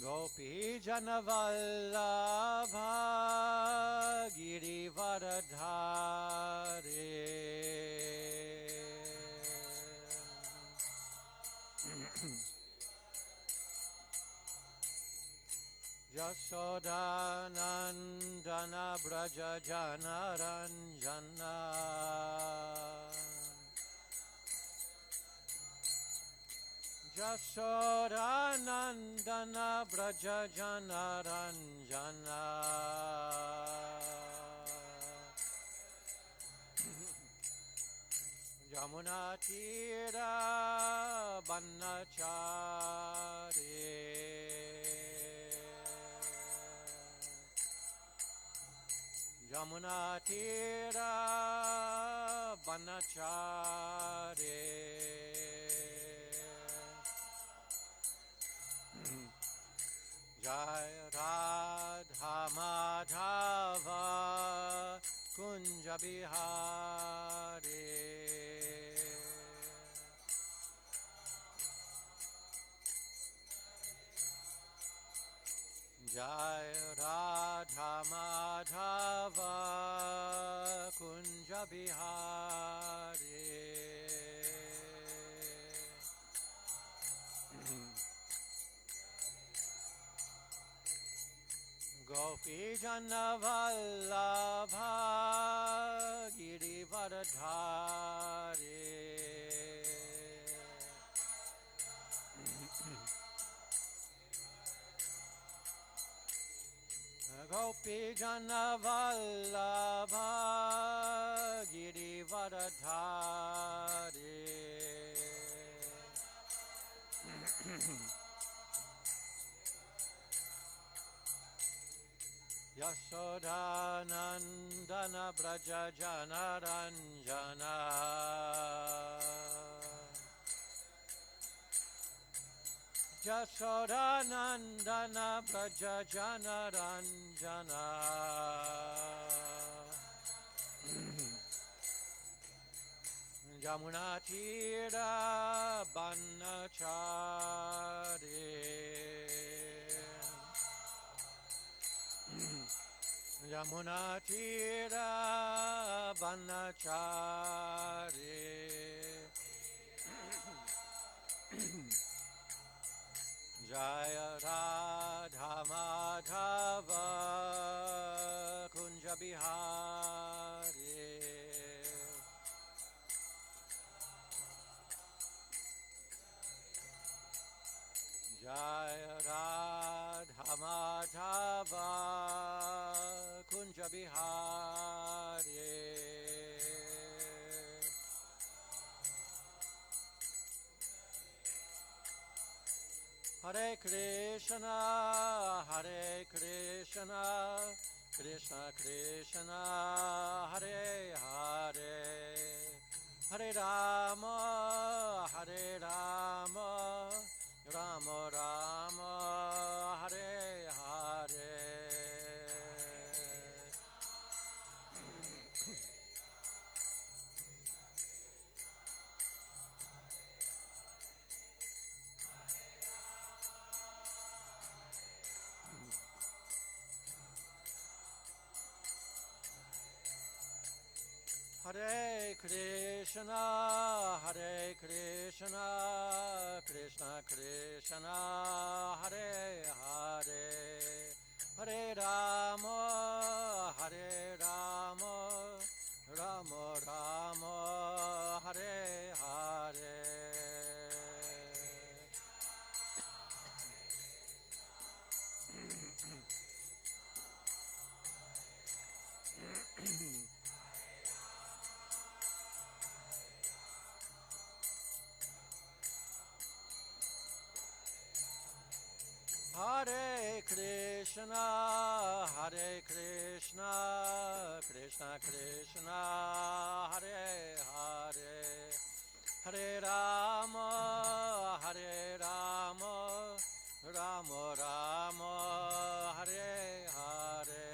Gopi Janavallabha Girivardhari Yashodanandana Braja Janaranjana Yashodanandana Braja Janaranjana Yamuna Tira Banachari Yamuna Tira Banachari Jai Radha Madhava Kunja Bihari Jai Radha Madhava Kunja Bihari Gopi Janavallabha Girivardhari Gopi Janavallabha Girivardhari Yashodanandana Braja Janaranjana Yashodanandana Braja Janaranjana Yamuna Tira Banachari Yamuna Tira Banachari Jaya Radha Madhava Kunja Bihari Jaya Radha Madhava Kunja Bihari Hare Krishna Hare Krishna Krishna Krishna Hare Hare Hare Rama Hare Rama Rama Rama Hare Hare Hare Krishna Hare Krishna Krishna Krishna Hare Hare Hare Rama Hare Rama Rama Rama Hare Hare Hare Krishna Krishna Krishna Hare Hare Hare Rama Hare Rama Rama Rama Hare Hare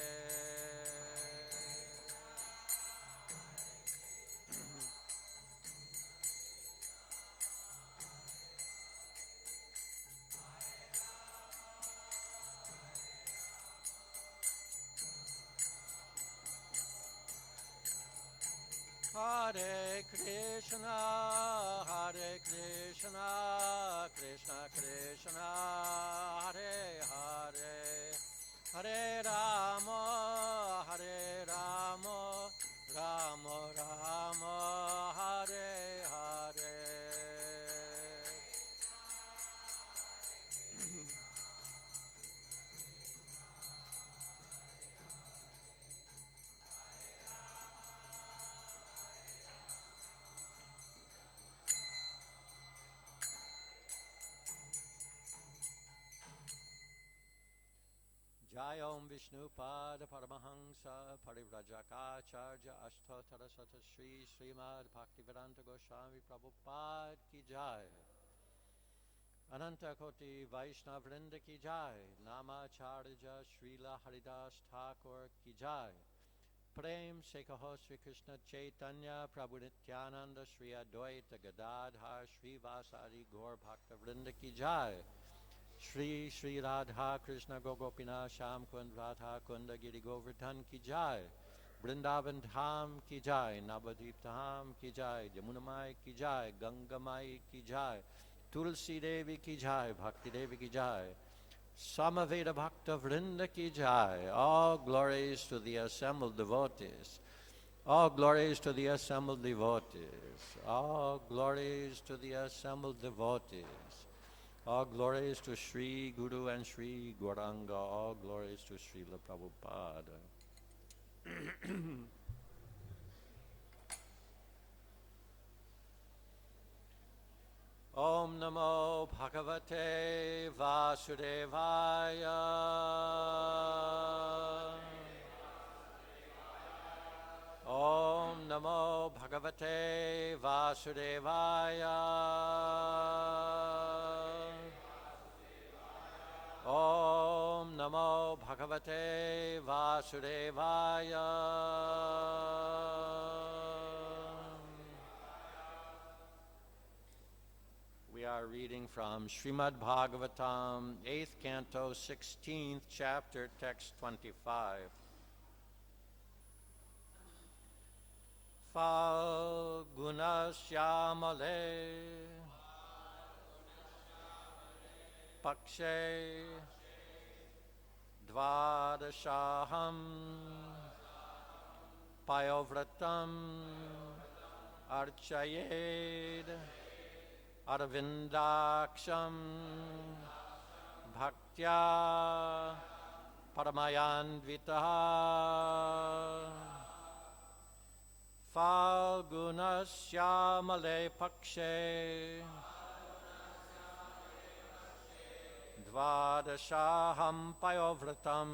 Hare Krishna, Krishna Krishna, Hare Hare, Hare Rama, Rama Rama, Hare Hare. Jai Om Vishnu Pada Paramahansa Parivrajaka Ashtotara Sata Shri Srimad Bhaktivedanta Goswami Prabhupada Ki Jai Ananta Koti Vaishnav Vrinda Ki Jai Namacharya Srila Haridas Thakur Ki Jai Prem Sekaho Sri Krishna Chaitanya Prabhu Nityananda Sri Advaita Gadadhar Sri Vasari Gaur Bhakta Vrinda Ki Jai Shri Shri Radha Krishna Gogopina Sham Kund Radha Kunda Giri Govardhan Ki Jai Vrindavan Dham Ki Jai Navadvip Dham Ki Jai Jamunamai Ki Jai Gangamai Ki Jai Tulsi Devi Ki Jai Bhakti Devi Ki Jai Samaveda Bhakta Vrinda Ki Jai. All glories to the assembled devotees. All glories to the assembled devotees. All glories to the assembled devotees. All glories to Sri Guru and Sri Gauranga. All glories to Srila Prabhupada. Om Namo Bhagavate Vasudevaya. Om Namo Bhagavate Vasudevaya. Om Namo Bhagavate Vasudevaya. We are reading from Srimad Bhagavatam, 8th Canto, 16th Chapter, Text 25. Falgunasyamale Pakshe Dvadashaham Payovratam Archayed Arvindaksham Bhaktya Paramayanvitaha Falgunasyamale Pakshe Dvadashaham Payovratam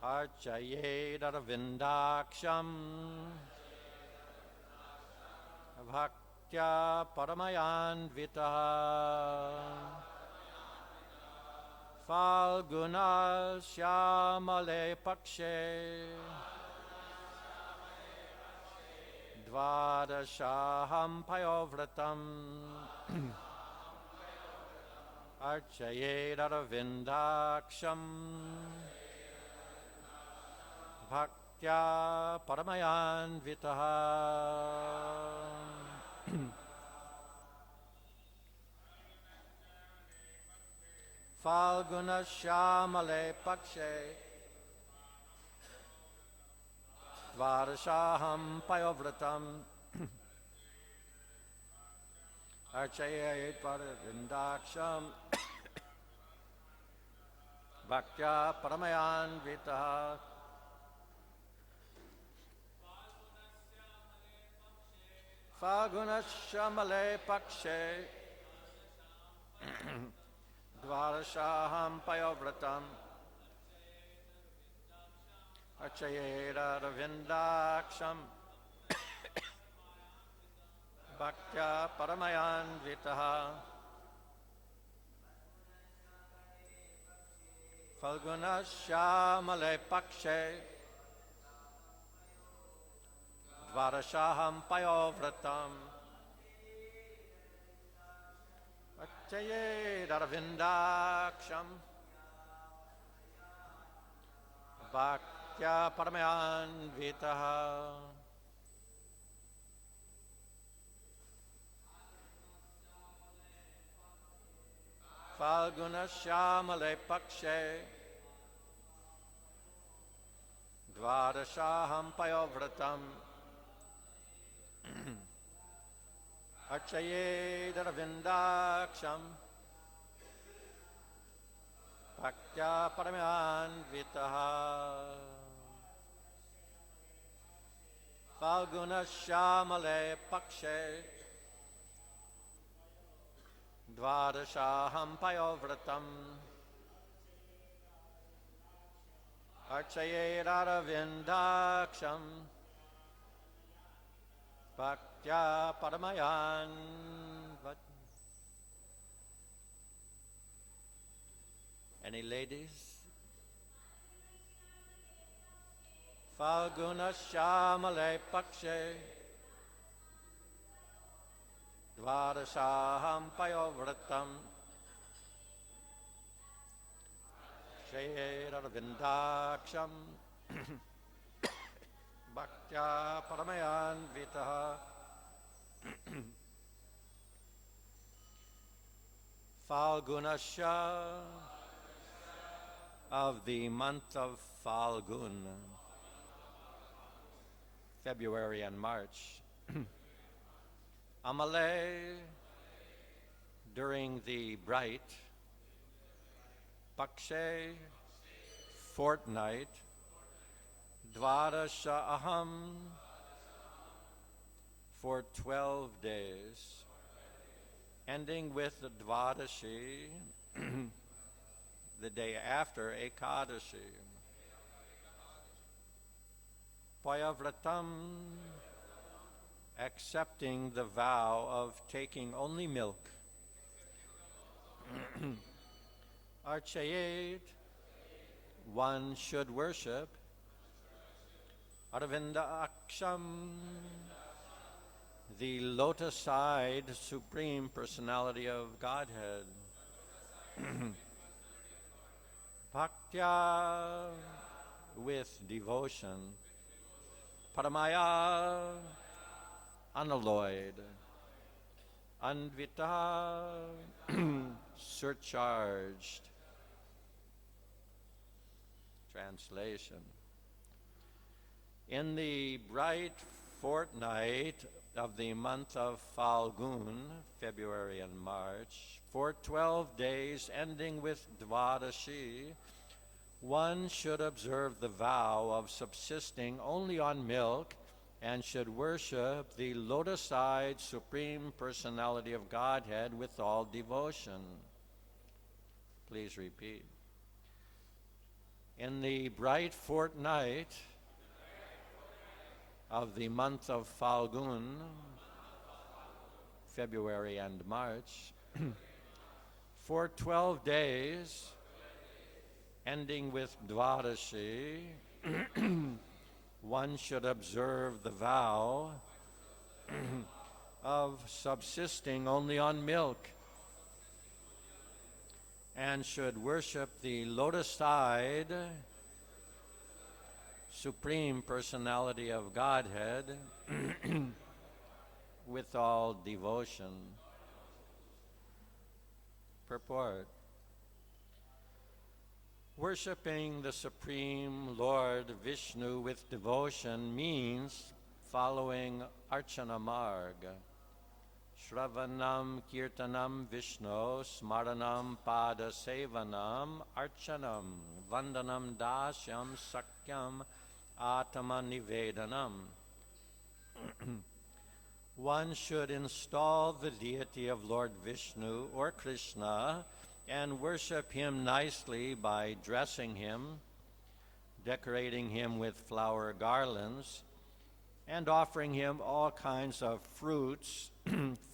Archayed Arvindaksham Bhaktya Paramayanvitaha Falgunasyamale Pakshe Dvadashaham Payovratam Archayed Arvindaksham Bhaktya Paramayanvitaha Falgunasyamale Pakshe Dvadashaham Payovratam Archayed Arvindaksham Bhaktya Paramayanvitaha Falgunasyamale Pakshe Dvadashaham Payovratam Archayed Arvindaksham Bhaktya Paramayanvitaha Falgunasyamale Pakshe Dvadashaham Payovratam Archayed Arvindaksham Bhaktya Bhaktya Paramayanvitaha Falguna Shyamale Pakshe Dvadashaham Payovratam Archaye Daravindaksham Bhaktya Paramayanvitaha Falguna Shyamale Pakshe Dvadashaham Payovratam Archaye Daravindaksham Bhaktya Paramayanvitaha. Any ladies? Falguna Shyamale Pakshe Dvadashaham Payovratam Shayarvindaksham Bhaktya Paramayanvitaha Falgunasya of the month of Falgun, February and March. Amale, during the bright Pakshe fortnight, Dvadasha Aham, for 12 days, ending with the Dvadashi, the day after Ekadashi. Payavratam, accepting the vow of taking only milk. Archayet, one should worship. Aravinda Aksham, the lotus-eyed Supreme Personality of Godhead. Bhaktya, with devotion. Paramaya, unalloyed. Anvita, surcharged. Translation. In the bright fortnight of the month of Falgun, February and March, for 12 days ending with Dvadashi, one should observe the vow of subsisting only on milk and should worship the lotus-eyed Supreme Personality of Godhead with all devotion. Please repeat. In the bright fortnight of the month of Falgun, February and March, for 12 days, ending with Dvadashi, one should observe the vow of subsisting only on milk and should worship the lotus-eyed Supreme Personality of Godhead with all devotion. Purport. Worshipping the Supreme Lord Vishnu with devotion means following Archana Marga. Shravanam Kirtanam Vishnu Smaranam Pada Sevanam Archanam Vandanam Dasyam Sakyam Atama Nivedanam. One should install the deity of Lord Vishnu or Krishna and worship him nicely by dressing him, decorating him with flower garlands, and offering him all kinds of fruits,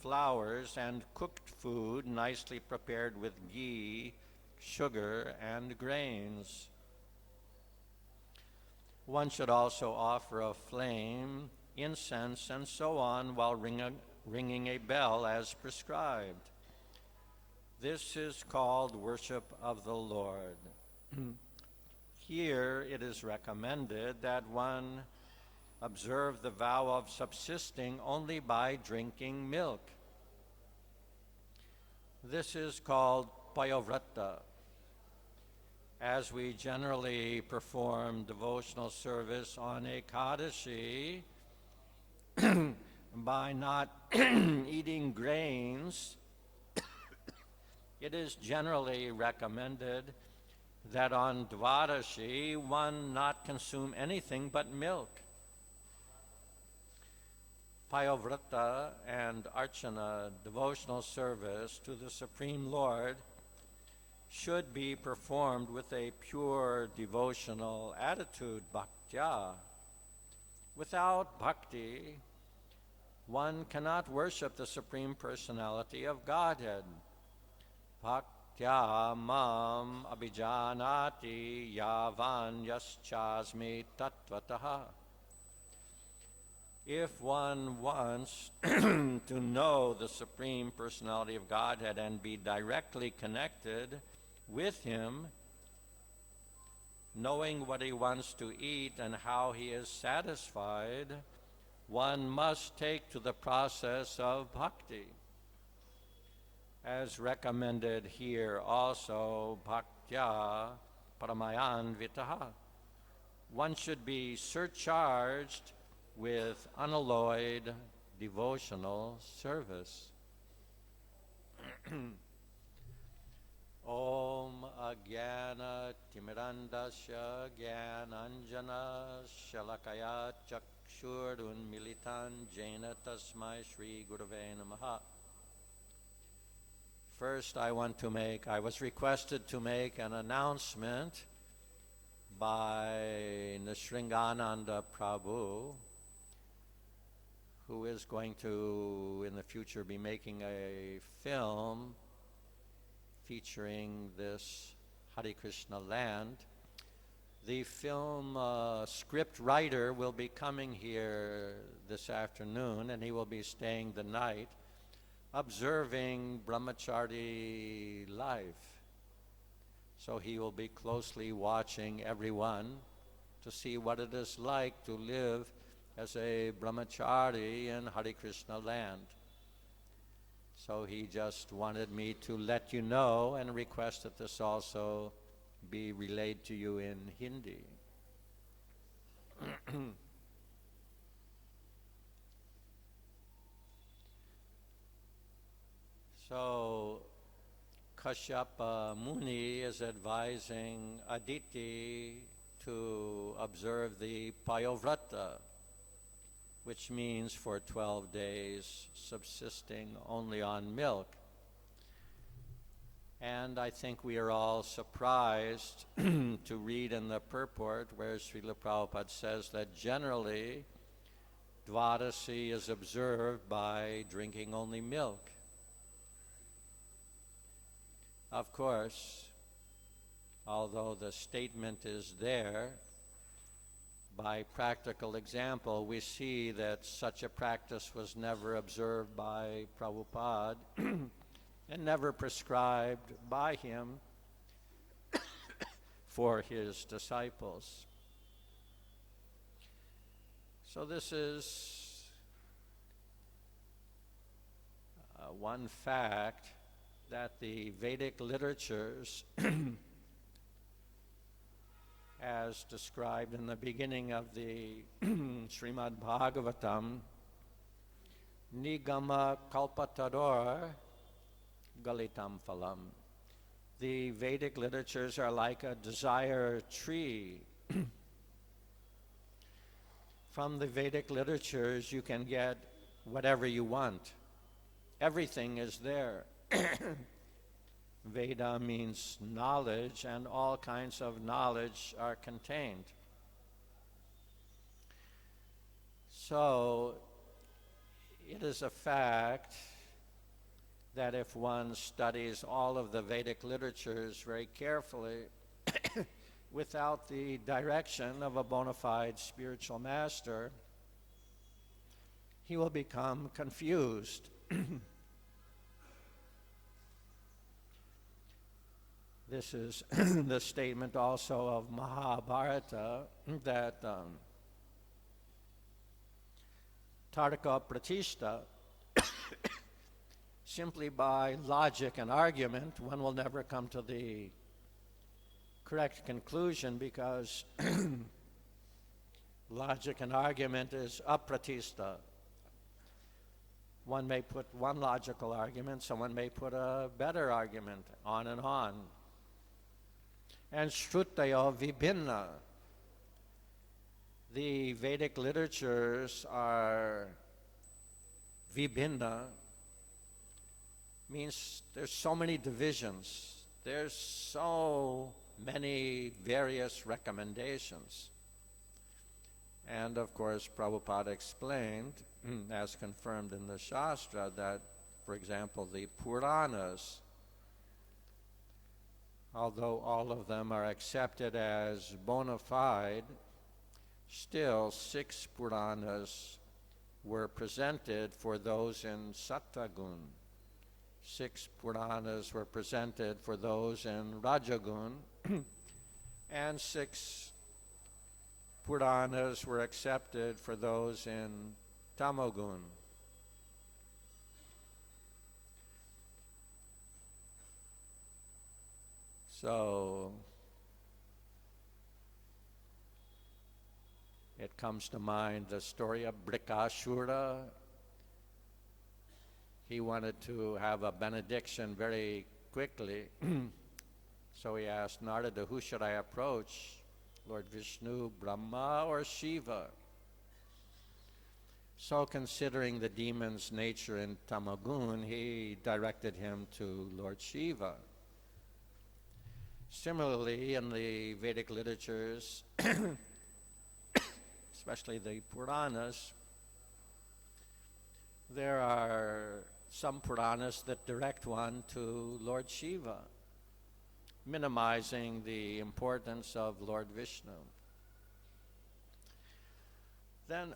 flowers, and cooked food nicely prepared with ghee, sugar, and grains. One should also offer a flame, incense, and so on while ringing a bell as prescribed. This is called worship of the Lord. here it is recommended that one observe the vow of subsisting only by drinking milk. This is called payovrata. As we generally perform devotional service on Ekadashi by not eating grains, it is generally recommended that on Dvadashi one not consume anything but milk. Payovrata and Archana, devotional service to the Supreme Lord, should be performed with a pure devotional attitude, bhaktya. Without bhakti, one cannot worship the Supreme Personality of Godhead. Bhaktya mam abhijanati yavan yaschasmi tattvataha. If one wants to know the Supreme Personality of Godhead and be directly connected with Him, knowing what He wants to eat and how He is satisfied, one must take to the process of bhakti. As recommended here also, bhaktya paramayanvitaha. One should be surcharged with unalloyed devotional service. Om Agyana Timirandasya Gyananjana Shalakaya Chakshurun Militan Jaina Tasmai Shri Gurave Namaha. First, I was requested to make an announcement by Nisringananda Prabhu, who is going to, in the future, be making a film featuring this Hare Krishna land. The film script writer will be coming here this afternoon, and he will be staying the night, observing brahmachari life. So he will be closely watching everyone to see what it is like to live as a brahmachari in Hare Krishna land. So he just wanted me to let you know and request that this also be relayed to you in Hindi. So Kashyapa Muni is advising Aditi to observe the Payovrata, which means for 12 days subsisting only on milk. And I think we are all surprised to read in the purport where Srila Prabhupada says that generally Dvadasi is observed by drinking only milk. Of course, although the statement is there, by practical example, we see that such a practice was never observed by Prabhupada and never prescribed by him for his disciples. So this is one fact that the Vedic literatures, as described in the beginning of the Srimad Bhagavatam, Nigama Kalpatador Galitam Phalam. The Vedic literatures are like a desire tree. From the Vedic literatures, you can get whatever you want. Everything is there. Veda means knowledge, and all kinds of knowledge are contained. So, it is a fact that if one studies all of the Vedic literatures very carefully, without the direction of a bona fide spiritual master, he will become confused. This is the statement also of Mahabharata that Tarka Pratishta, simply by logic and argument, one will never come to the correct conclusion, because logic and argument is apratishta. One may put one logical argument, someone may put a better argument, on and on. And Shrutayo Vibhinna. The Vedic literatures are Vibhinna, means there's so many divisions, there's so many various recommendations. And of course, Prabhupada explained, as confirmed in the Shastra, that, for example, the Puranas, although all of them are accepted as bona fide, still 6 Puranas were presented for those in Sattvagun. 6 Puranas were presented for those in Rajagun, and 6 Puranas were accepted for those in Tamogun. So it comes to mind the story of Brikashura. He wanted to have a benediction very quickly, so he asked Narada, who should I approach? Lord Vishnu, Brahma, or Shiva? So considering the demon's nature in Tamagun, he directed him to Lord Shiva. Similarly, in the Vedic literatures, especially the Puranas, there are some Puranas that direct one to Lord Shiva, minimizing the importance of Lord Vishnu. Then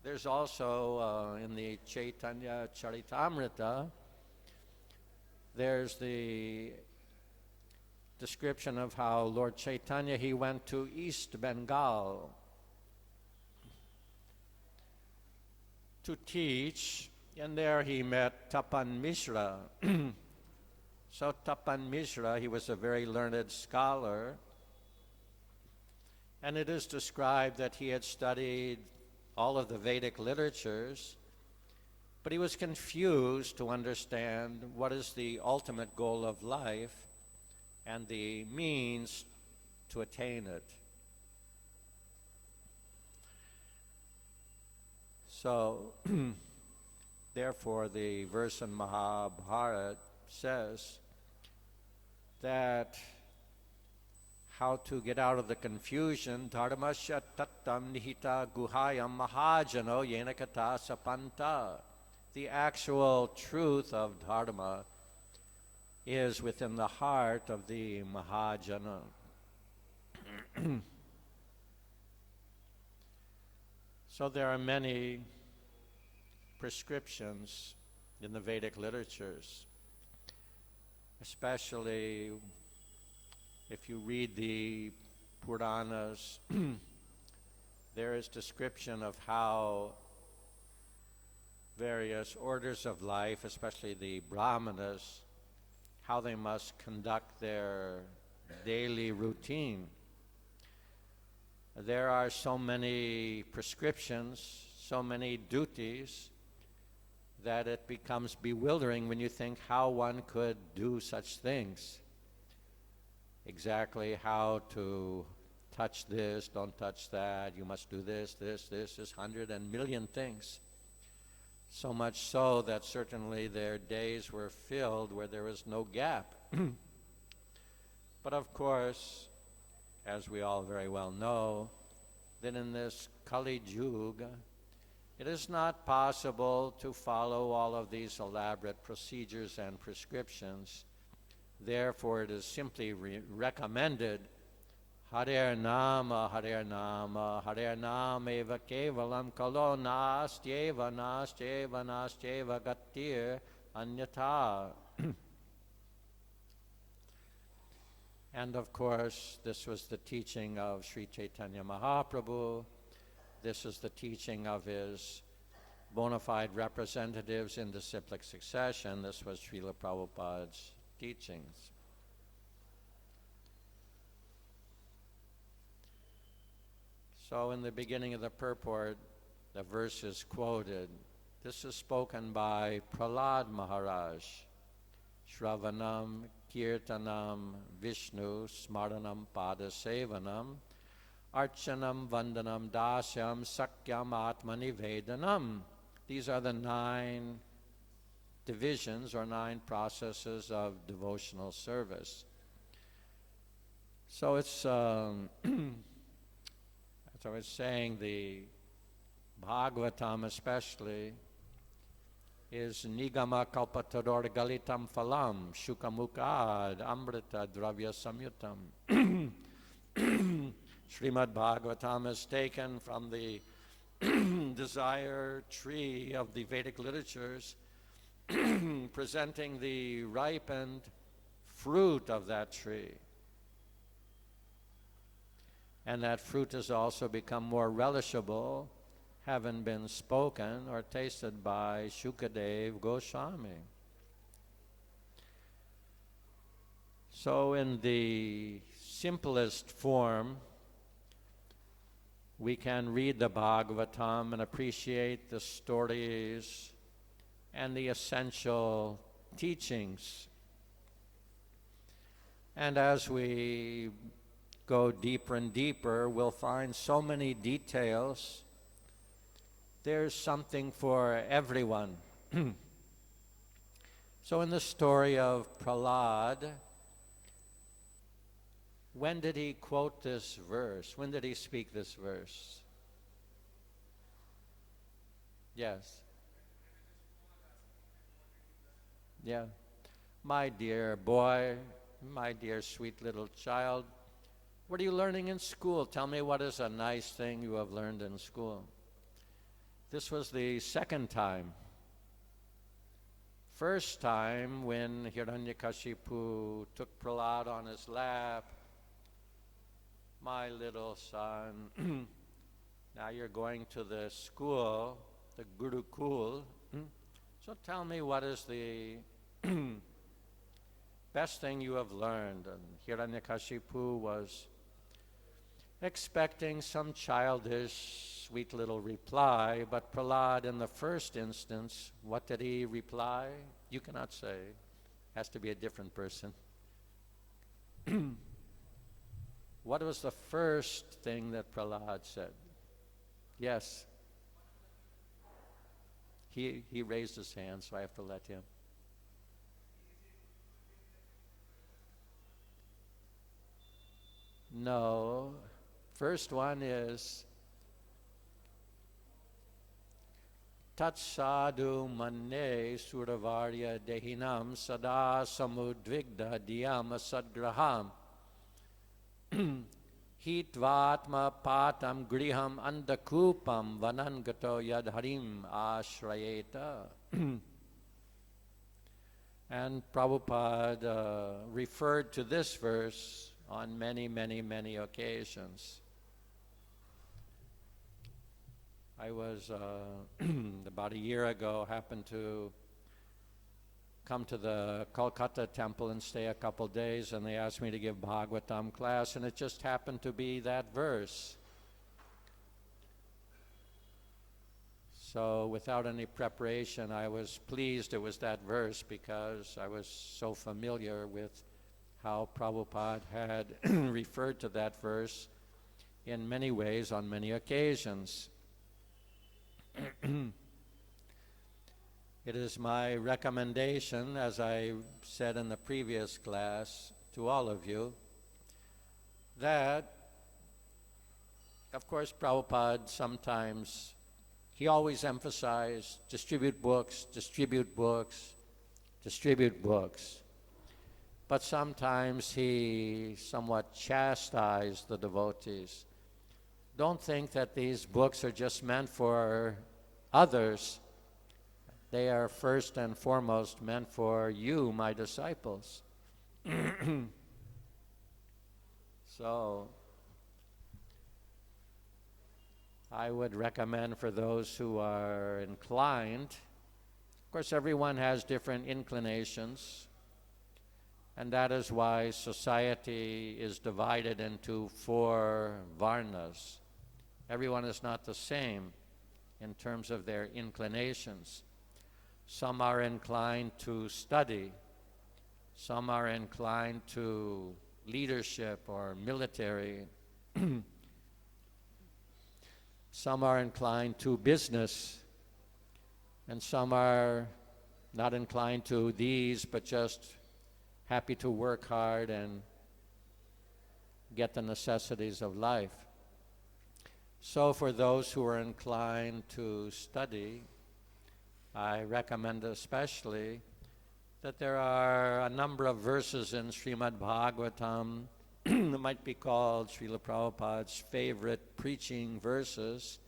there's also in the Chaitanya Charitamrita, there's the description of how Lord Chaitanya, he went to East Bengal to teach, and there he met Tapan Mishra. So Tapan Mishra, he was a very learned scholar, and it is described that he had studied all of the Vedic literatures, but he was confused to understand what is the ultimate goal of life and the means to attain it. So, therefore, the verse in Mahabharata says that how to get out of the confusion, dharmasya tattam nihita guhayam mahajano yenakata sapanta. The actual truth of dharma is within the heart of the Mahajana. So there are many prescriptions in the Vedic literatures, especially if you read the Puranas. There is description of how various orders of life, especially the Brahmanas, how they must conduct their daily routine. There are so many prescriptions, so many duties, that it becomes bewildering when you think how one could do such things. Exactly how to touch this, don't touch that, you must do this, this, 100 and million things. So much so that certainly their days were filled where there was no gap. But of course, as we all very well know, that in this Kali Yuga, it is not possible to follow all of these elaborate procedures and prescriptions. Therefore, it is simply recommended Hare Nama, Hare Nama, Hare Nama eva kevalam kalo nastyeva, nastyeva, nastyeva gatir anyatha. And of course, this was the teaching of Sri Chaitanya Mahaprabhu. This is the teaching of his bona fide representatives in disciplic succession. This was Srila Prabhupada's teachings. So in the beginning of the purport, the verse is quoted. This is spoken by Prahlad Maharaj. Shravanam, Kirtanam, Vishnu, Smaranam, Padasevanam, Archanam, Vandanam, Dasyam, Sakyam, Atmanivedanam. These are the 9 divisions or 9 processes of devotional service. So it's, as I was saying, the Bhagavatam especially is Nigama Kalpatador Galitam Phalam, Shukamukad, Amrita Dravya Samyutam. Srimad Bhagavatam is taken from the desire tree of the Vedic literatures, presenting the ripened fruit of that tree. And that fruit has also become more relishable, having been spoken or tasted by Shukadev Goswami. So in the simplest form, we can read the Bhagavatam and appreciate the stories and the essential teachings. And as we go deeper and deeper, we'll find so many details. There's something for everyone. So in the story of Prahlad, when did he quote this verse? When did he speak this verse? Yes. Yeah. My dear boy, my dear sweet little child, what are you learning in school? Tell me what is a nice thing you have learned in school. This was the second time. First time when Hiranyakashipu took Prahlad on his lap. My little son, now you're going to the school, the Gurukul. So tell me what is the best thing you have learned. And Hiranyakashipu was expecting some childish, sweet little reply, but Prahlad in the first instance, what did he reply? You cannot say. Has to be a different person. What was the first thing that Prahlad said? Yes. He raised his hand, so I have to let him. No. First one is Tat sadhu manne suravarya dehinam sada samudvigda dhyam asadgraham hitvatma patam griham andakupam vanangato yadharim ashrayeta. And Prabhupada referred to this verse on many, many, many occasions. I was, about a year ago, happened to come to the Kolkata temple and stay a couple days, and they asked me to give Bhagavatam class, and it just happened to be that verse. So without any preparation, I was pleased it was that verse because I was so familiar with how Prabhupada had referred to that verse in many ways on many occasions. It is my recommendation, as I said in the previous class to all of you, that, of course, Prabhupada sometimes, he always emphasized distribute books, distribute books, distribute books. But sometimes he somewhat chastised the devotees. Don't think that these books are just meant for others. They are first and foremost meant for you, my disciples. So I would recommend for those who are inclined, of course everyone has different inclinations, and that is why society is divided into 4 varnas. Everyone is not the same in terms of their inclinations. Some are inclined to study. Some are inclined to leadership or military. Some are inclined to business. And some are not inclined to these, but just happy to work hard and get the necessities of life. So for those who are inclined to study, I recommend especially that there are a number of verses in Srimad Bhagavatam that might be called Srila Prabhupada's favorite preaching verses,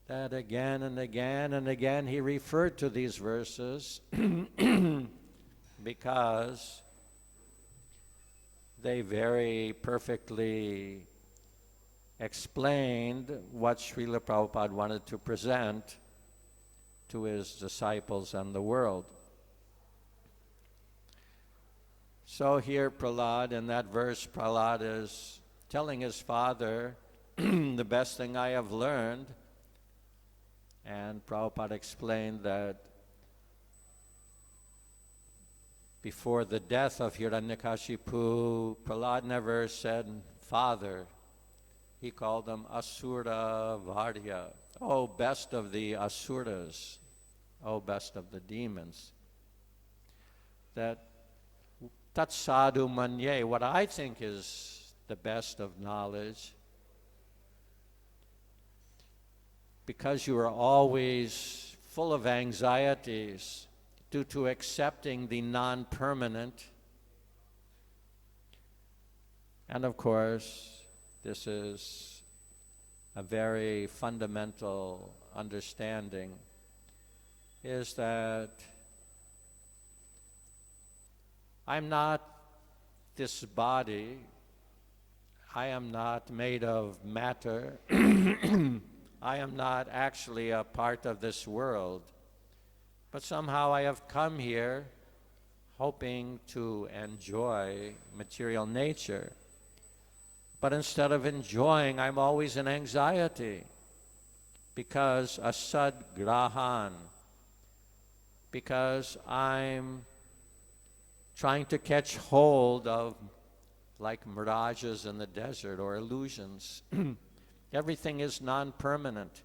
that again and again and again he referred to these verses because they very perfectly explained what Srila Prabhupada wanted to present to his disciples and the world. So here Prahlad, in that verse, Prahlad is telling his father, the best thing I have learned, and Prabhupada explained that before the death of Hiranyakashipu, Prahlad never said father. He called them Asura Varya. Oh, best of the Asuras. Oh, best of the demons. That Tat Sadhu Manye, what I think is the best of knowledge, because you are always full of anxieties due to accepting the non-permanent, and of course, this is a very fundamental understanding, is that I'm not this body, I am not made of matter, I am not actually a part of this world, but somehow I have come here hoping to enjoy material nature. But instead of enjoying, I'm always in anxiety because asad grahan, because I'm trying to catch hold of like mirages in the desert or illusions. Everything is non-permanent.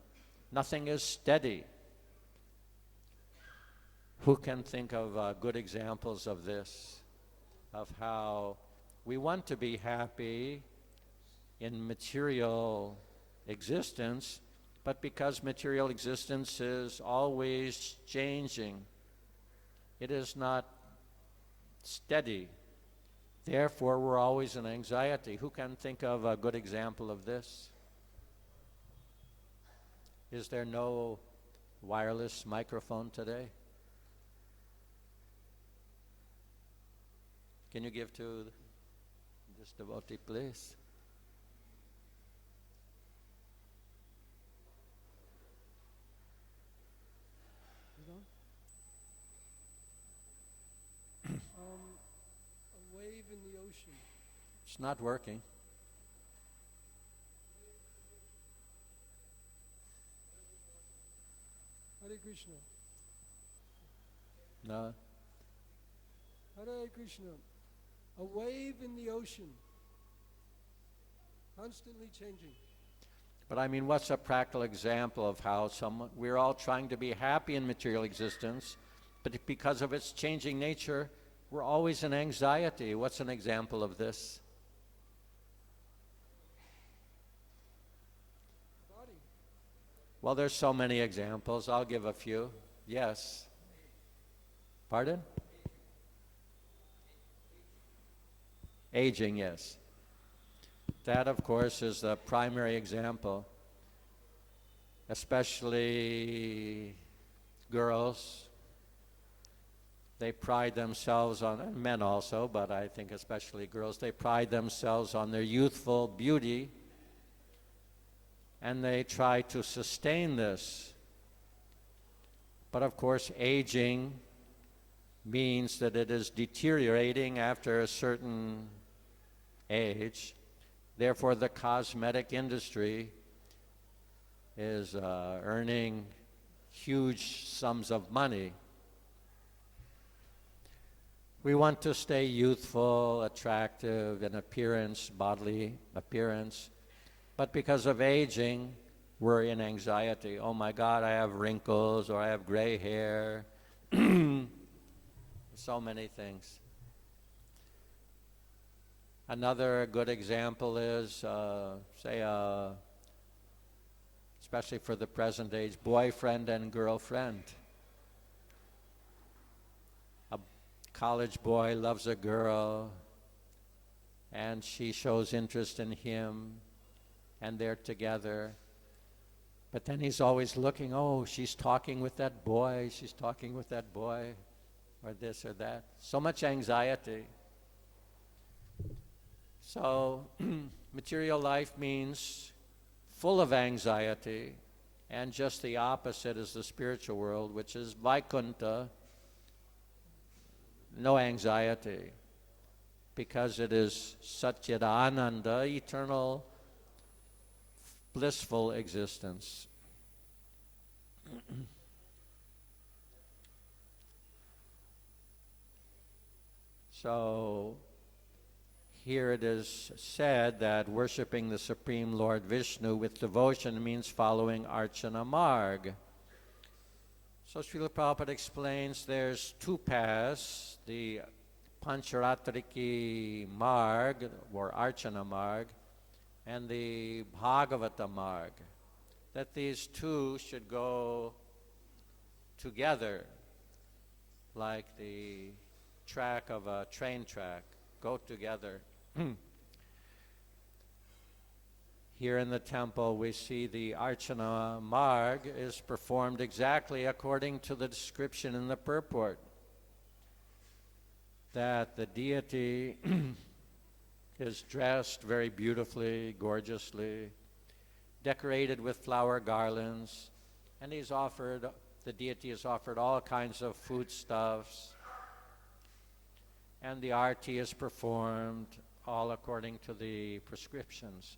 Nothing is steady. Who can think of good examples of this, of how we want to be happy in material existence, but because material existence is always changing, it is not steady. Therefore, we're always in anxiety. Who can think of a good example of this? Is there no wireless microphone today? Can you give to this devotee, please? A wave in the ocean. It's not working. Hare Krishna. No. Hare Krishna. A wave in the ocean. Constantly changing. But I mean, what's a practical example of how we're all trying to be happy in material existence, but because of its changing nature, we're always in anxiety. What's an example of this? Body. Well, there's so many examples. I'll give a few. Yes. Pardon? Aging, yes. That, of course, is the primary example, especially girls. they pride themselves on, and men also, but I think especially girls, they pride themselves on their youthful beauty, and they try to sustain this. But of course, aging means that it is deteriorating after a certain age. Therefore, the cosmetic industry is earning huge sums of money. We want to stay youthful, attractive in appearance, bodily appearance, but because of aging, we're in anxiety. Oh my God, I have wrinkles, or I have gray hair. So many things. Another good example is, especially for the present age, boyfriend and girlfriend. A college boy loves a girl, and she shows interest in him, and they're together. But then he's always looking, oh, she's talking with that boy, or this or that. So much anxiety. So material life means full of anxiety, and just the opposite is the spiritual world, which is Vaikuntha, no anxiety, because it is Satchidananda, eternal, blissful existence. So here it is said that worshiping the Supreme Lord Vishnu with devotion means following Archana Marg. So Srila Prabhupada explains there's two paths, the Pancharatriki Marg, or Archana Marg, and the Bhagavata Marg, that these two should go together, like the track of a train track, go together. Here in the temple we see the Archana Marg is performed exactly according to the description in the purport, that the deity is dressed very beautifully, gorgeously, decorated with flower garlands, and the deity is offered all kinds of foodstuffs, and the arti is performed all according to the prescriptions.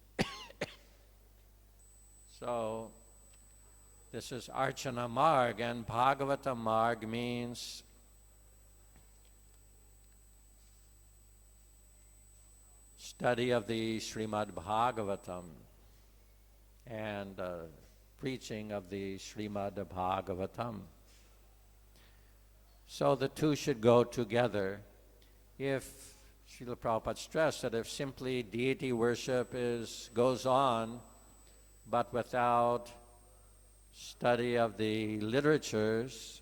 So this is Archana Marg, and Bhagavata Marg means study of the Srimad Bhagavatam and preaching of the Srimad Bhagavatam. So the two should go together. If Srila Prabhupada stressed that if simply deity worship goes on, but without study of the literatures,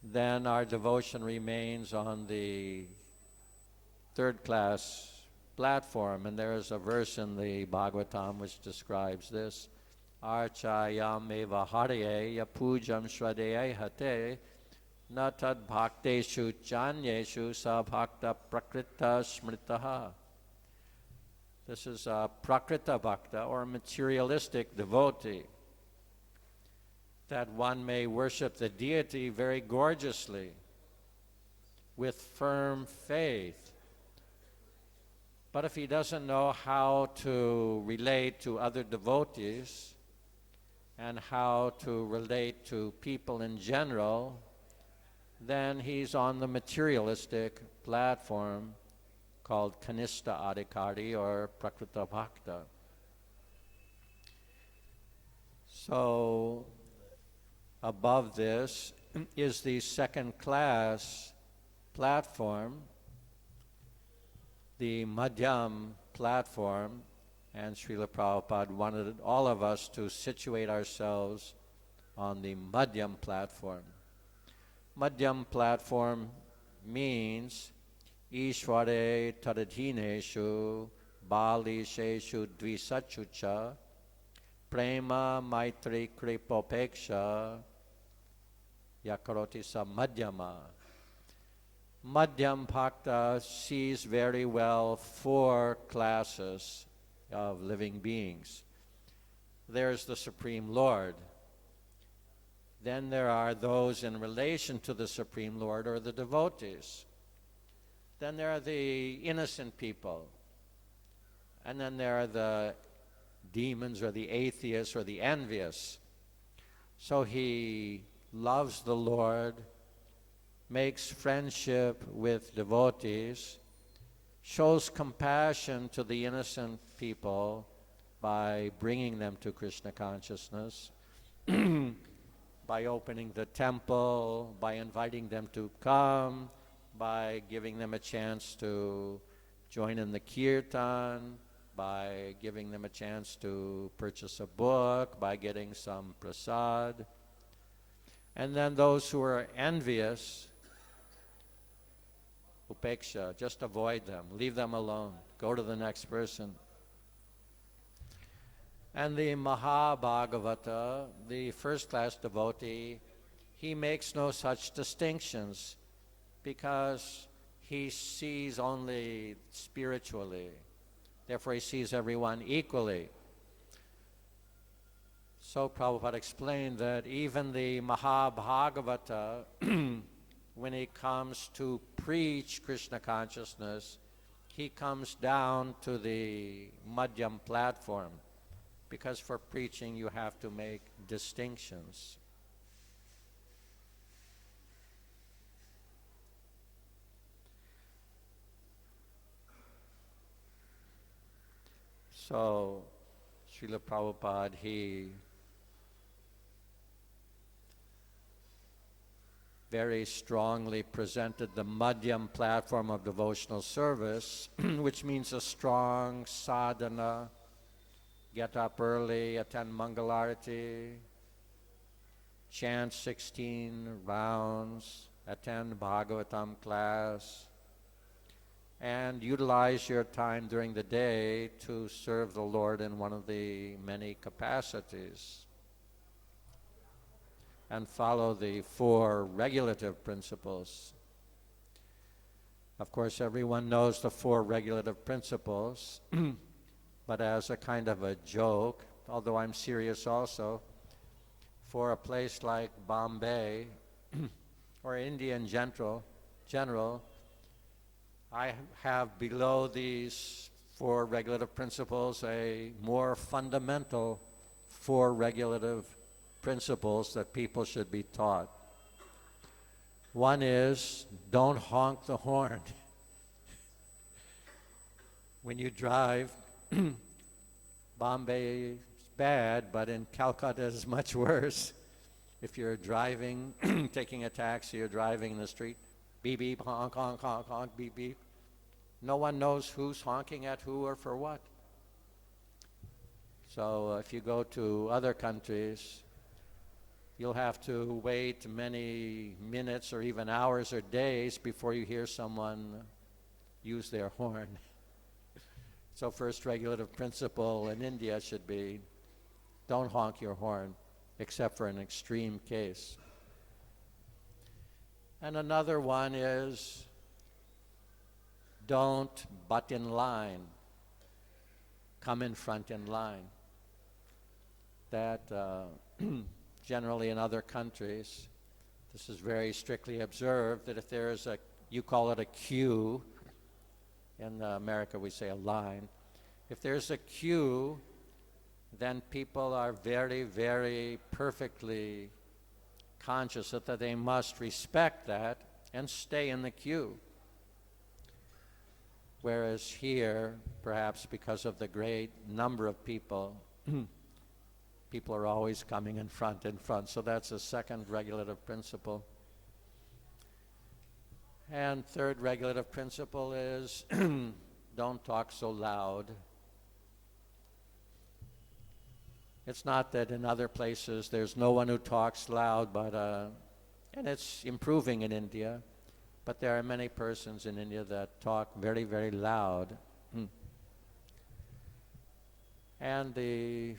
then our devotion remains on the third-class platform. And there is a verse in the Bhagavatam which describes this. Archayam eva Hare ya pujam shradeya hate na tad bhakteshu chanyeshu sa bhakta prakrita smritaha. This is a prakrita bhakta, or materialistic devotee, that one may worship the deity very gorgeously, with firm faith. But if he doesn't know how to relate to other devotees and how to relate to people in general, then he's on the materialistic platform called Kanishta Adhikari, or Prakrita Bhakta. So above this is the second class platform, the Madhyam platform, and Srila Prabhupada wanted all of us to situate ourselves on the Madhyam platform. Madhyam platform means Ishvare Taradhineshu Balisheshu Dvisachucha Prema Maitri Kripopeksha yakaroti sa madhyama. Madhyam Bhakta sees very well four classes of living beings. There's the Supreme Lord. Then there are those in relation to the Supreme Lord, or the devotees. Then there are the innocent people. And then there are the demons, or the atheists, or the envious. So he loves the Lord, makes friendship with devotees, shows compassion to the innocent people by bringing them to Krishna consciousness, by opening the temple, by inviting them to come, by giving them a chance to join in the kirtan, by giving them a chance to purchase a book, by getting some prasad. And then those who are envious, upeksha, just avoid them, leave them alone, go to the next person. And the Mahabhagavata, the first class devotee, he makes no such distinctions because he sees only spiritually. Therefore he sees everyone equally. So Prabhupada explained that even the Mahabhagavata, when he comes to preach Krishna consciousness, he comes down to the Madhyam platform, because for preaching you have to make distinctions. So, Srila Prabhupada, he very strongly presented the Madhyam platform of devotional service, which means a strong sadhana, get up early, attend Mangalarati, chant 16 rounds, attend Bhagavatam class, and utilize your time during the day to serve the Lord in one of the many capacities. And follow the four regulative principles. Of course, everyone knows the four regulative principles, but as a kind of a joke, although I'm serious also, for a place like Bombay or India in general, I have below these four regulative principles a more fundamental four regulative principles that people should be taught. One is, don't honk the horn. When you drive, Bombay is bad, but in Calcutta it's much worse. If you're driving, taking a taxi, or driving in the street, beep, beep, honk, honk, honk, honk, beep, beep. No one knows who's honking at who or for what. So if you go to other countries, you'll have to wait many minutes or even hours or days before you hear someone use their horn. So first regulative principle in India should be, don't honk your horn, except for an extreme case. And another one is, don't butt in line. Come in front in line. That generally in other countries, this is very strictly observed, that if there's a, you call it a queue, in America we say a line. If there's a queue, then people are very, very perfectly conscious that they must respect that and stay in the queue. Whereas here, perhaps because of the great number of people, people are always coming in front. So that's a second regulative principle. And third regulative principle is, don't talk so loud. It's not that in other places there's no one who talks loud, but and it's improving in India, but there are many persons in India that talk very, very loud. And the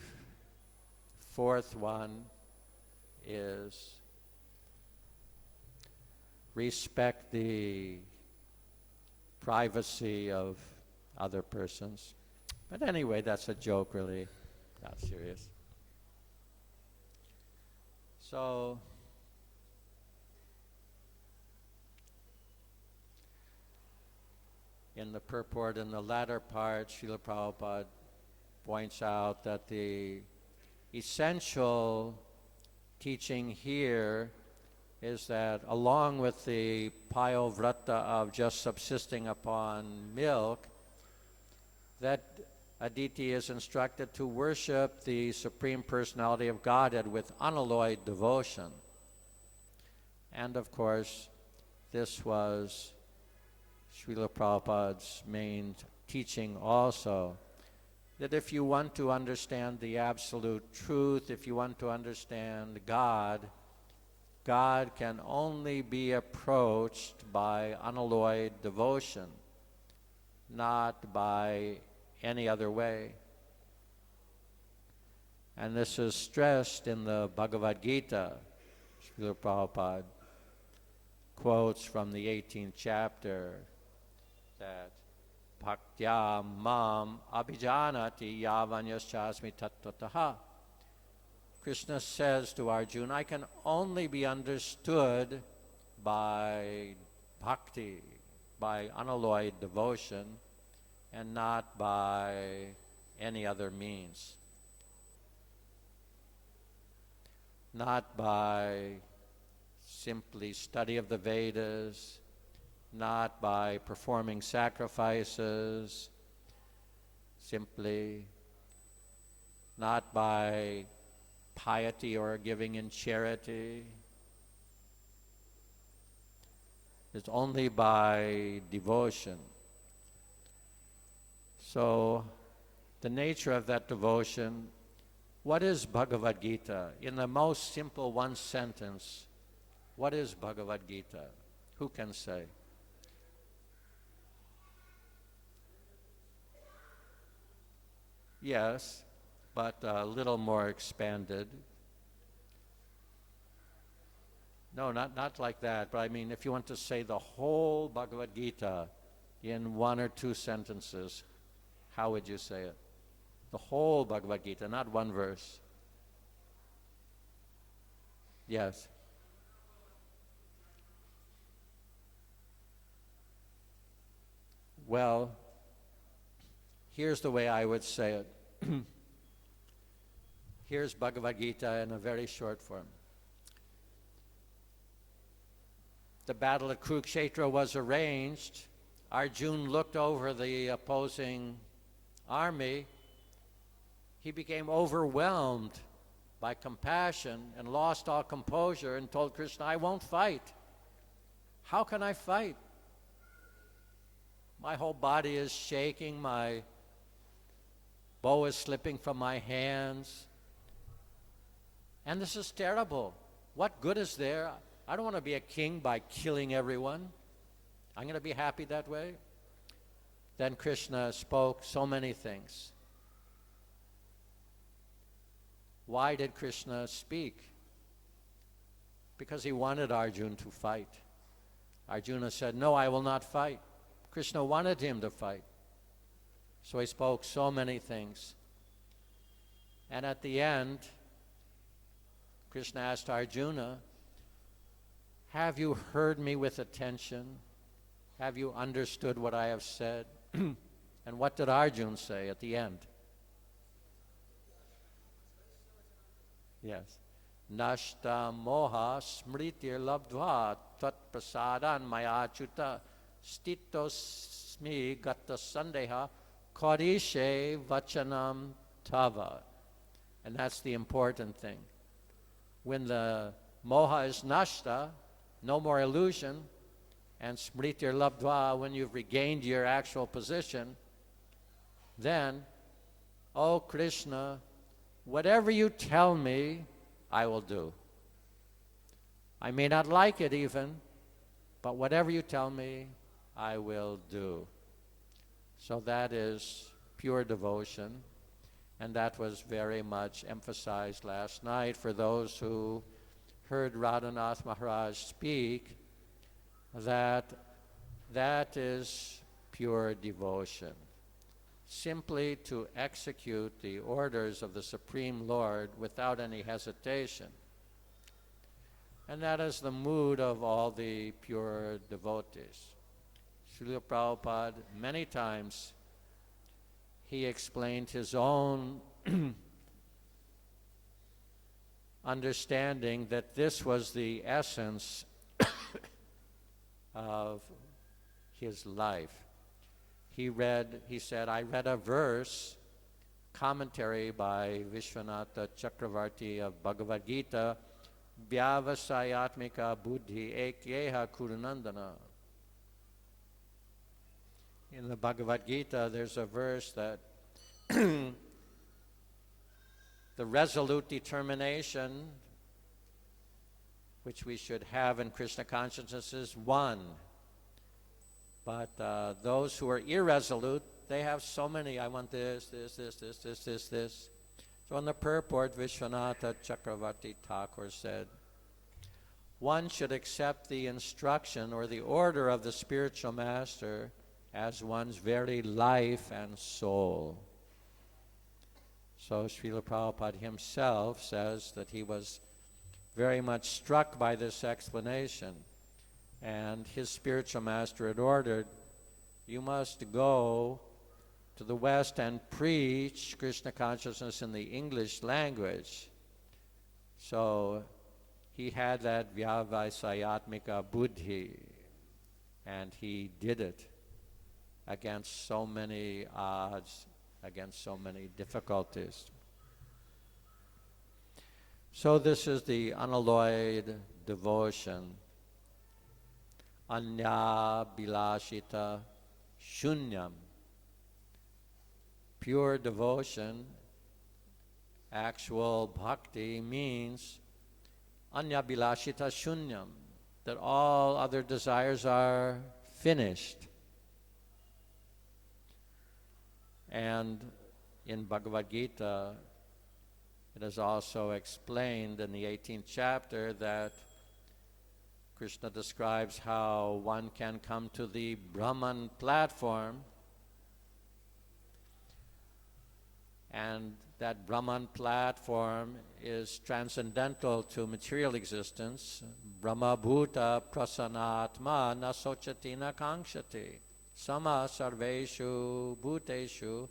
fourth one is respect the privacy of other persons. But anyway, that's a joke, really, not serious. So, in the purport, in the latter part, Srila Prabhupada points out that the essential teaching here is that along with the payovrata of just subsisting upon milk, that Aditi is instructed to worship the Supreme Personality of Godhead with unalloyed devotion. And of course, this was Srila Prabhupada's main teaching also, that if you want to understand the absolute truth, if you want to understand God, God can only be approached by unalloyed devotion, not by any other way. And this is stressed in the Bhagavad Gita. Srila Prabhupada quotes from the 18th chapter that bhaktya mam abhijanati yavanyaschasmi tattvataha. Krishna says to Arjuna, I can only be understood by bhakti, by unalloyed devotion, and not by any other means. Not by simply study of the Vedas, not by performing sacrifices, simply not by piety or giving in charity. It's only by devotion. So, the nature of that devotion, what is Bhagavad Gita? In the most simple one sentence, what is Bhagavad Gita? Who can say? Yes, but a little more expanded. No, not like that, but I mean, if you want to say the whole Bhagavad Gita in one or two sentences, how would you say it? The whole Bhagavad Gita, not one verse. Yes. Well, here's the way I would say it. Here's Bhagavad Gita in a very short form. The battle at Kurukshetra was arranged. Arjuna looked over the opposing army. He became overwhelmed by compassion and lost all composure and told Krishna, I won't fight. How can I fight? My whole body is shaking, my bow is slipping from my hands. And this is terrible. What good is there? I don't want to be a king by killing everyone. I'm going to be happy that way. Then Krishna spoke so many things. Why did Krishna speak? Because he wanted Arjuna to fight. Arjuna said, no, I will not fight. Krishna wanted him to fight. So he spoke so many things. And at the end, Krishna asked Arjuna, have you heard me with attention? Have you understood what I have said? And what did Arjuna say at the end? Yes. Nashta moha smritir labdva tat prasadan mayachuta stitosmi gata sandeha karishe vachanam tava. And that's the important thing. When the moha is nashta, no more illusion, and smritir labdva, when you've regained your actual position, then, oh Krishna, whatever you tell me, I will do. I may not like it even, but whatever you tell me, I will do. So that is pure devotion, and that was very much emphasized last night for those who heard Radhanath Maharaj speak. that is pure devotion. Simply to execute the orders of the Supreme Lord without any hesitation. And that is the mood of all the pure devotees. Srila Prabhupada, many times, he explained his own understanding that this was the essence of his life. He said, I read a verse, commentary by Vishwanatha Chakravarti of Bhagavad Gita, Vyavasayatmika buddhi ekyeha kurunandana. In the Bhagavad Gita, there's a verse that the resolute determination which we should have in Krishna consciousness is one. But those who are irresolute, they have so many, I want this. So in the purport, Vishwanatha Chakravarti Thakur said, one should accept the instruction or the order of the spiritual master as one's very life and soul. So Srila Prabhupada himself says that he was very much struck by this explanation. And his spiritual master had ordered, you must go to the West and preach Krishna consciousness in the English language. So he had that Vyavasayatmika buddhi, and he did it against so many odds, against so many difficulties. So this is the unalloyed devotion. Anya bilashita shunyam. Pure devotion, actual bhakti, means anya bilashita shunyam, that all other desires are finished. And in Bhagavad Gita, it is also explained in the 18th chapter that Krishna describes how one can come to the Brahman platform, and that Brahman platform is transcendental to material existence. Brahma bhuta prasanatma na sochati na kankshati sama sarveshu bhuteshu.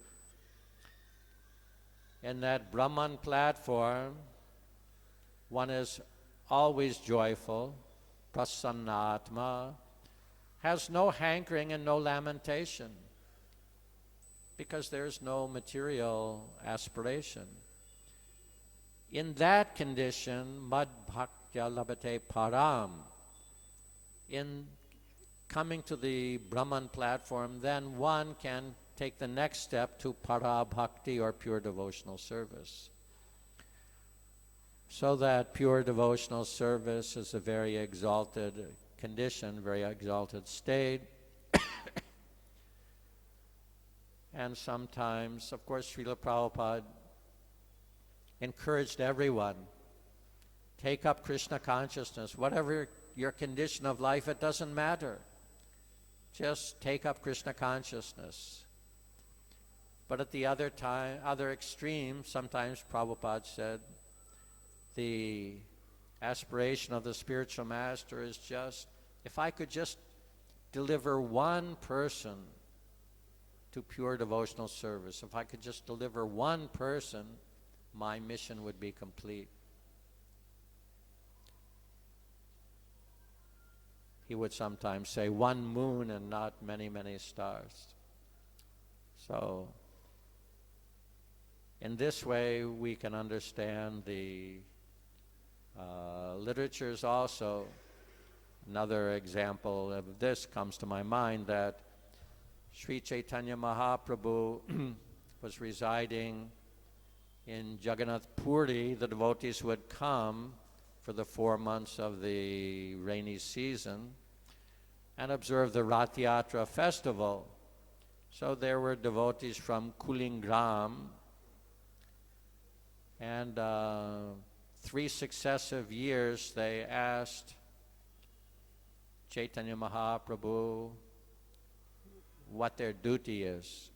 In that Brahman platform, one is always joyful, prasannatma, has no hankering and no lamentation, because there's no material aspiration. In that condition, mad bhaktya labhate param. In coming to the Brahman platform, then one can take the next step to para bhakti, or pure devotional service. So that pure devotional service is a very exalted condition, very exalted state. And sometimes, of course, Srila Prabhupada encouraged everyone, take up Krishna consciousness. Whatever your condition of life, it doesn't matter. Just take up Krishna consciousness. But at the other extreme, sometimes Prabhupada said, the aspiration of the spiritual master is just, if I could just deliver one person to pure devotional service, if I could just deliver one person, my mission would be complete. He would sometimes say, one moon and not many, many stars. So, in this way, we can understand the literatures also. Another example of this comes to my mind, that Sri Chaitanya Mahaprabhu was residing in Jagannath Puri. The devotees would come for the 4 months of the rainy season and observe the Rath Yatra festival. So there were devotees from Kulingram, and 3 successive years they asked Chaitanya Mahaprabhu what their duty is.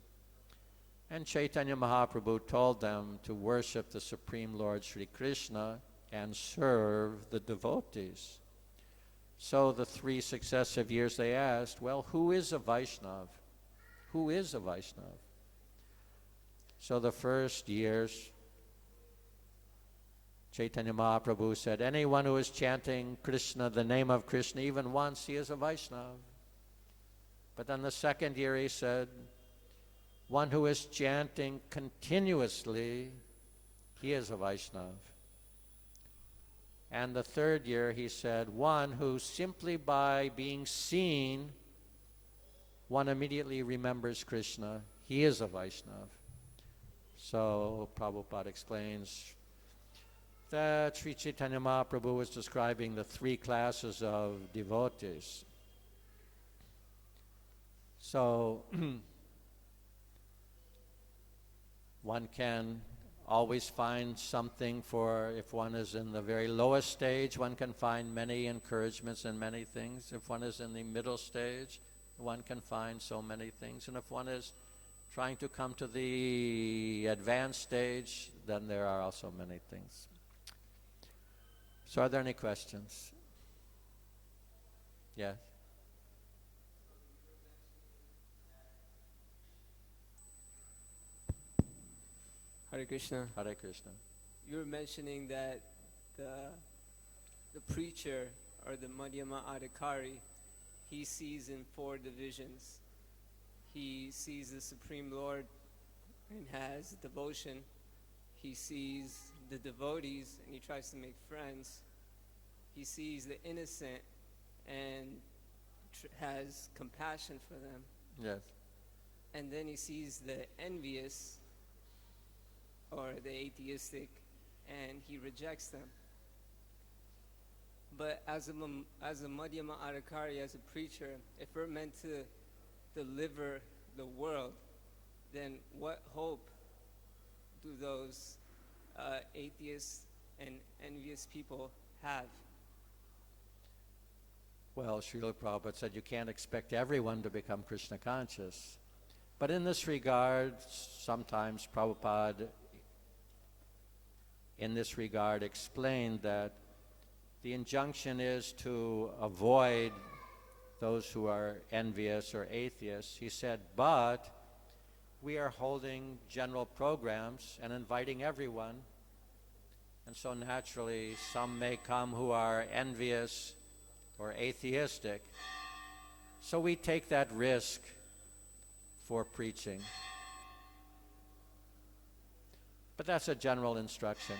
And Chaitanya Mahaprabhu told them to worship the Supreme Lord Sri Krishna and serve the devotees. So the 3 successive years they asked, well, who is a Vaishnav? Who is a Vaishnav? So the first years, Chaitanya Mahaprabhu said, anyone who is chanting Krishna, the name of Krishna, even once, he is a Vaishnav. But then the second year he said, one who is chanting continuously, he is a Vaishnav. And the third year he said, one who simply by being seen, one immediately remembers Krishna, he is a Vaishnav. So Prabhupada explains that Sri Chaitanya Mahaprabhu was describing the 3 classes of devotees. So one can always find something for, if one is in the very lowest stage, one can find many encouragements and many things. If one is in the middle stage, one can find so many things. And if one is trying to come to the advanced stage, then there are also many things. So are there any questions? Yes? Hare Krishna. Hare Krishna. You were mentioning that the preacher or the Madhyama Adhikari, he sees in 4 divisions. He sees the Supreme Lord and has devotion. He sees the devotees and he tries to make friends. He sees the innocent and has compassion for them. Yes. And then he sees the envious or the atheistic, and he rejects them. But as a Madhyama Adhikari, as a preacher, if we're meant to deliver the world, then what hope do those atheists and envious people have? Well, Srila Prabhupada said you can't expect everyone to become Krishna conscious. But in this regard, sometimes Prabhupada in this regard explained that the injunction is to avoid those who are envious or atheists. He said, but we are holding general programs and inviting everyone. And so naturally, some may come who are envious or atheistic. So we take that risk for preaching. But that's a general instruction.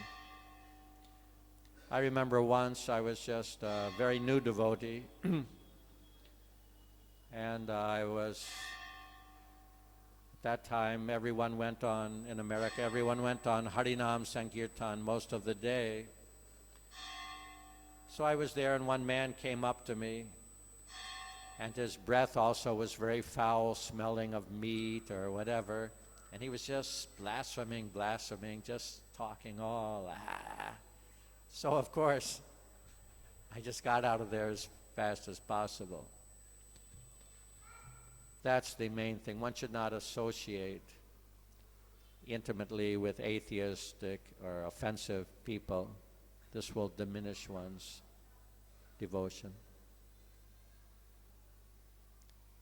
I remember once I was just a very new devotee, and I was, at that time, everyone went on, in America, everyone went on Harinam Sankirtan most of the day. So I was there, and one man came up to me, and his breath also was very foul, smelling of meat or whatever. And he was just blaspheming, just talking all, So of course, I just got out of there as fast as possible. That's the main thing. One should not associate intimately with atheistic or offensive people. This will diminish one's devotion.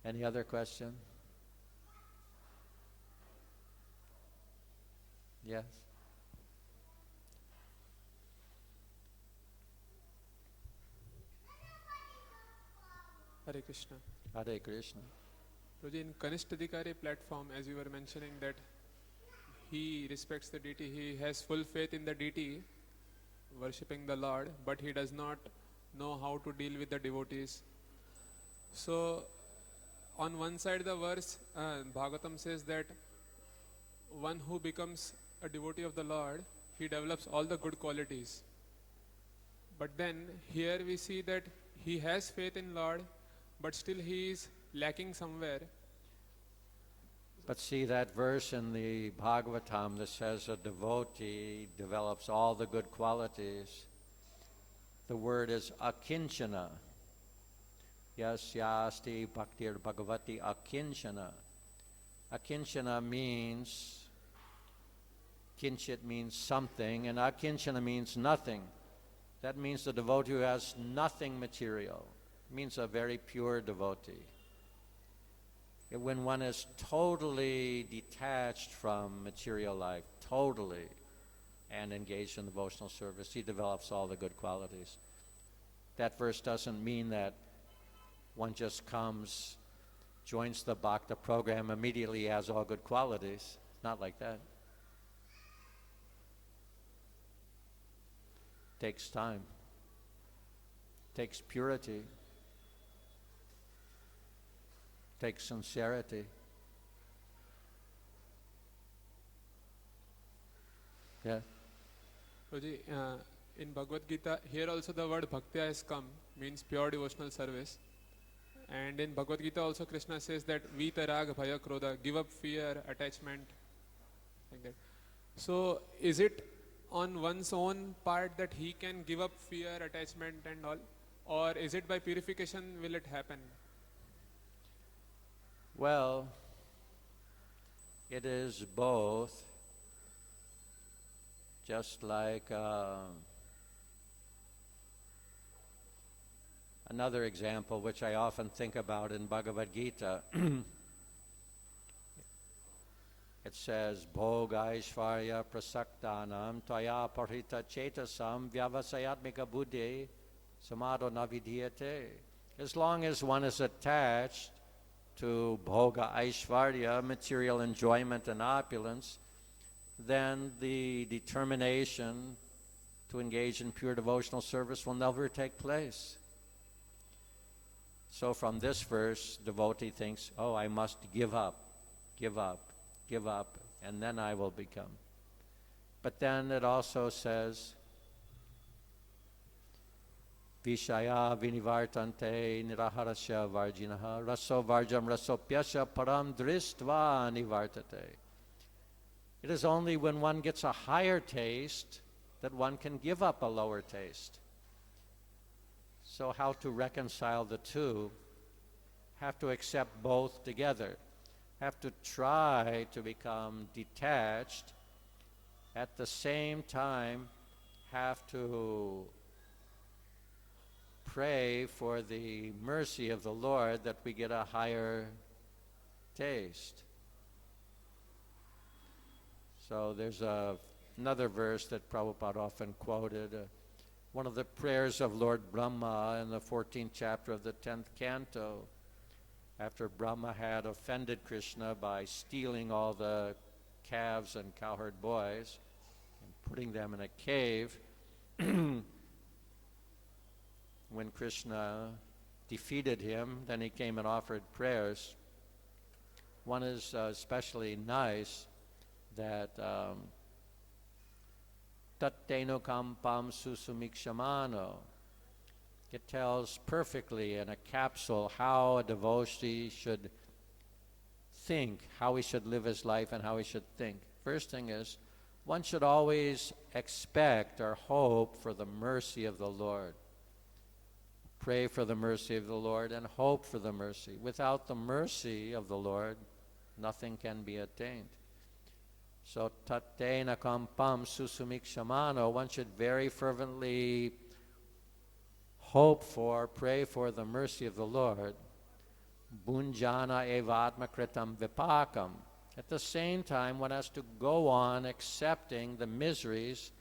Any other question? Yes. Hare Krishna. Hare Krishna. Prabhuji, in Kanishthadikari platform, as you were mentioning that he respects the deity, he has full faith in the deity, worshipping the Lord, but he does not know how to deal with the devotees. So, on one side the verse, Bhagavatam says that one who becomes a devotee of the Lord, he develops all the good qualities. But then here we see that he has faith in Lord, but still he is lacking somewhere. But see that verse in the Bhagavatam that says a devotee develops all the good qualities. The word is akinchana. yasyasti bhaktir bhagavati akinchana. Akinchana means, kinchit means something, and akinchana means nothing. That means the devotee who has nothing material. It means a very pure devotee. When one is totally detached from material life, totally, and engaged in devotional service, he develops all the good qualities. That verse doesn't mean that one just comes, joins the bhakta program, immediately has all good qualities. Not like that. Takes time. Takes purity. Takes sincerity. Yeah. Prabhuji, in Bhagavad Gita, here also the word bhaktya has come, means pure devotional service. And in Bhagavad Gita also Krishna says that vitarag bhaya krodha, give up fear, attachment, like that. So is it on one's own part that he can give up fear, attachment and all? Or is it by purification will it happen? Well, it is both. Just like another example which I often think about in Bhagavad Gita. It says, Bhoga Aishvarya Prasaktanam Tvaya Parita Chetasam Vyavasayatmika Buddhi Samado Navidhyate. As long as one is attached to Bhoga Aishvarya, material enjoyment and opulence, then the determination to engage in pure devotional service will never take place. So from this verse, devotee thinks, oh, I must give up, and then I will become. But then it also says, Vishaya vinivartante niraharasya varjinaha raso varjam rasopyasya param dristva nivartate. It is only when one gets a higher taste that one can give up a lower taste. So how to reconcile the two? Have to accept both together. Have to try to become detached. At the same time, have to pray for the mercy of the Lord that we get a higher taste. So there's another verse that Prabhupada often quoted, one of the prayers of Lord Brahma in the 14th chapter of the 10th canto, after Brahma had offended Krishna by stealing all the calves and cowherd boys and putting them in a cave. When Krishna defeated him, then he came and offered prayers. One is especially nice, that tatteno kampam susumikshamano. It tells perfectly in a capsule how a devotee should think, how he should live his life and how he should think. First thing is, one should always expect or hope for the mercy of the Lord. Pray for the mercy of the Lord and hope for the mercy. Without the mercy of the Lord, nothing can be attained. So tattena kampam susumikshamano, one should very fervently hope for, pray for the mercy of the Lord. Bunjana evatma kritam vipakam. At the same time, one has to go on accepting the miseries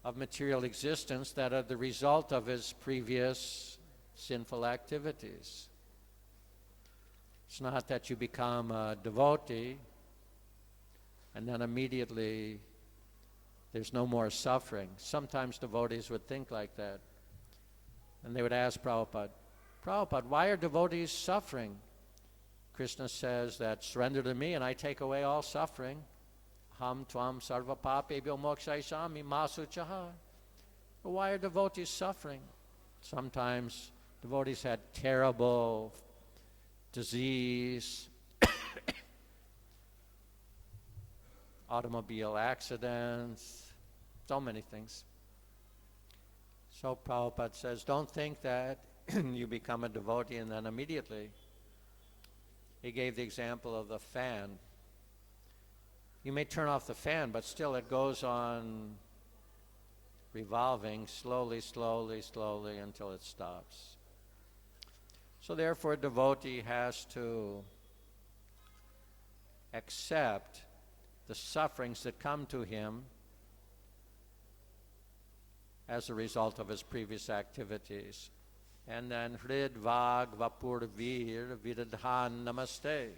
of material existence that are the result of his previous sinful activities. It's not that you become a devotee and then immediately there's no more suffering. Sometimes devotees would think like that. And they would ask Prabhupada, why are devotees suffering? Krishna says that surrender to me and I take away all suffering. Ham tvam sarva papebhyo mokshayishami masu chaha. Why are devotees suffering? Sometimes devotees had terrible disease, automobile accidents, so many things. So Prabhupada says, don't think that you become a devotee and then immediately. He gave the example of the fan. You may turn off the fan, but still it goes on revolving slowly, slowly, slowly until it stops. So therefore, a devotee has to accept the sufferings that come to him as a result of his previous activities. And then Hrid Vag Vapur Vir Viradhan Namaste.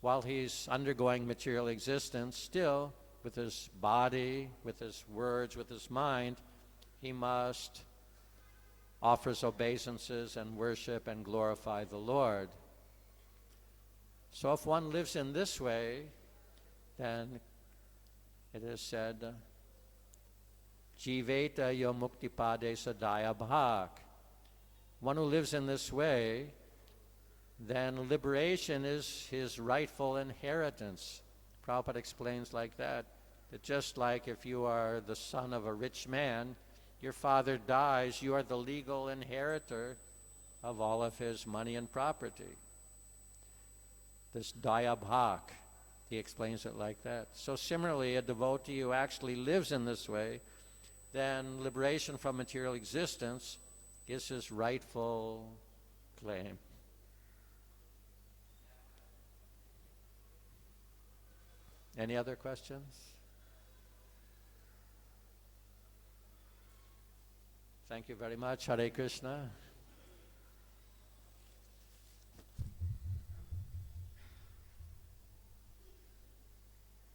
While he's undergoing material existence, still with his body, with his words, with his mind, he must offer obeisances and worship and glorify the Lord. So if one lives in this way, then it is said, Jiveta yo muktipade sadaya bhak. One who lives in this way, then liberation is his rightful inheritance. Prabhupada explains like that just like if you are the son of a rich man, your father dies, you are the legal inheritor of all of his money and property. This daya bhak, he explains it like that. So similarly, a devotee who actually lives in this way, then liberation from material existence is his rightful claim. Any other questions? Thank you very much. Hare Krishna.